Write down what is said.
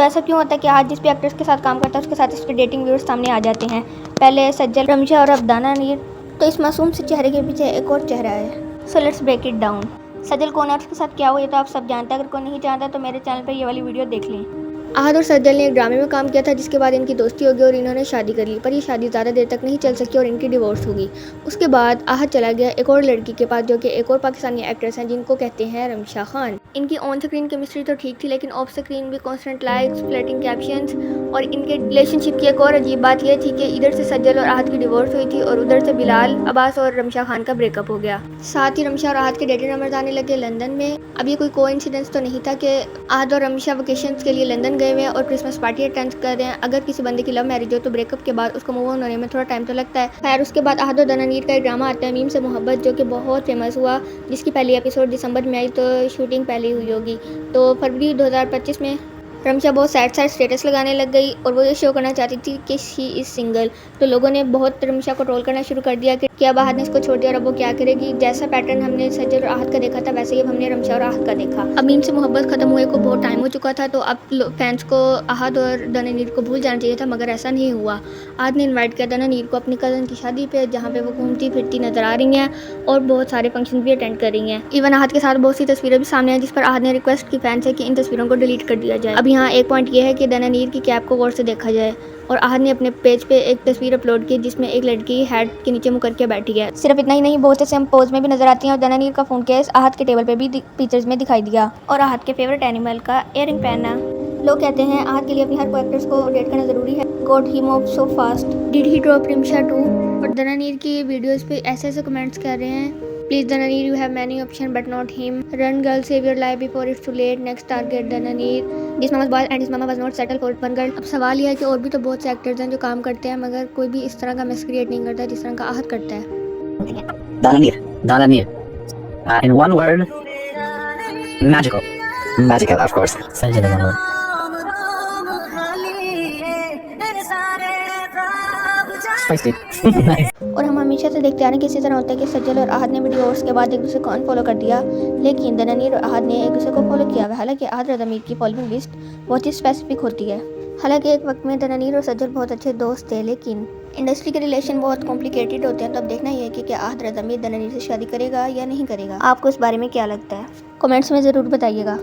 तो ऐसा क्यों होता है कि आज जिस भी एक्ट्रेस के साथ काम करता है उसके साथ उसके डेटिंग वीडियोस सामने आ जाते हैं। पहले सज्जल, रमशा और अब दाना नीर। तो इस मासूम से चेहरे के पीछे एक और चेहरा है। So let's break it down. Sajal कौन है और उसके साथ क्या हुआ ये तो आप सब जानते हैं। अगर कोई नहीं जानता तो मेरे चैनल पर ये वाली वीडियो देख लें। आहद और सज्जल ने एक ड्रामे में काम किया था जिसके बाद इनकी दोस्ती होगी और इन्होंने शादी कर ली, पर ये शादी ज़्यादा देर तक नहीं चल सकी और इनकी डिवोर्स होगी। उसके बाद आहद चला गया एक और लड़की के पास जो कि एक और पाकिस्तानी एक्ट्रेस हैं जिनको कहते हैं रमशा खान। इनकी ऑन स्क्रीन केमिस्ट्री तो ठीक थी लेकिन ऑफ स्क्रीन भी कॉन्स्टेंट लाइक्स, फ्लर्टिंग कैप्शंस और इनके रिलेशनशिप की एक और अजीब बात यह थी कि इधर से सज्जल और आहद की डिवोर्स हुई थी और उधर से बिलाल, अब्बास और रमशा खान का ब्रेकअप हो गया। साथ ही रमशा और आहद के डेटिंग नंबर आने लगे लंदन में। अब ये कोई कोइंसिडेंस तो नहीं था कि आहद और रमशा वेकेशन के लिए लंदन गए हुए और क्रिसमस पार्टी अटेंड कर रहे हैं। अगर किसी बंदे की लव मैरिज हो तो ब्रेकअप के बाद उसको मूव ऑन होने में थोड़ा टाइम तो लगता है। खैर उसके बाद आहद और दनानीर का एक ड्रामा आता है मीम से मोहब्बत, जो कि बहुत फेमस हुआ, जिसकी पहली एपिसोड दिसंबर में आई तो शूटिंग पहले हुई होगी। तो फरवरी 2025 में रमशा बहुत सैड स्टेटस लगाने लग गई और वो ये शो करना चाहती थी कि शी इज़ सिंगल। तो लोगों ने बहुत रमशा को ट्रोल करना शुरू कर दिया कि अब आहद ने इसको छोड़ दिया और अब वो क्या करेगी। जैसा पैटर्न हमने सज्जल और आहद का देखा था वैसे ही अब हमने रमशा और आहद का देखा। अब मीम से मोहब्बत खत्म हुए को बहुत टाइम हो चुका था तो अब फैंस को आहद और दनानीर को भूल जाना चाहिए था, मगर ऐसा नहीं हुआ। आहद ने इन्वाइट किया दनानीर को अपनी कज़न की शादी पे, जहाँ पे वो घूमती फिरती नजर आ रही हैं और बहुत सारे फंक्शन भी अटेंड कर रही हैं। इवन आहद के साथ बहुत सी तस्वीरें भी सामने हैं जिस पर आहद ने रिक्वेस्ट की फैन से कि इन तस्वीरों को डिलीट कर दिया जाए। अब यहाँ एक पॉइंट ये है कि दनानीर की कैप को गौर से देखा जाए और आहद ने अपने पेज पे एक तस्वीर अपलोड की जिसमें एक लड़की हेड के नीचे मुँह करके बैठी है। सिर्फ इतना ही नहीं, बहुत से पोज में भी नजर आती हैं और दनानीर का फोन केस आहद के टेबल पे भी पिक्चर्स में दिखाई दिया और आहद के फेवरेट एनिमल का इयररिंग पहनना। लोग कहते हैं आहद के लिए अपनी हर कोई एक्ट्रेस को डेट करना जरूरी है। God he move so fast, did he drop Rimsha too. और दनानीर की वीडियोस पे ऐसे कमेंट्स कर रहे हैं, please Dananeer you have many option but not him, run girl save your life before it's too late, next target Dananeer, this mama's boy and his mama was not settle for one girl. अब सवाल यह है कि और भी तो बहुत से एक्टर्स हैं जो काम करते हैं मगर कोई भी इस तरह का मिस क्रिएट नहीं करता जिस तरह का आहद करता है। Dalanir. In one word, magical. Magical, of course. Sanjay Leona. Spicy. Nice. और हम हमेशा से देखते आ रहे हैं कि इसी तरह होता है कि सज्जल और आहद ने भी डिवोर्स के बाद एक दूसरे को अनफॉलो कर दिया, लेकिन दनानीर और आहद ने एक दूसरे को फॉलो किया। हालांकि आहद और दमीर की फॉलोइंग लिस्ट बहुत ही स्पेसिफिक होती है। हालांकि एक वक्त में दनानीर और सज्जल बहुत अच्छे दोस्त थे, लेकिन इंडस्ट्री के रिलेशन बहुत कॉम्प्लिकेटेड होते हैं। तो अब देखना ही है कि क्या आहद दमीर दनानीर से शादी करेगा या नहीं करेगा। आपको इस बारे में क्या लगता है, कमेंट्स में ज़रूर बताइएगा।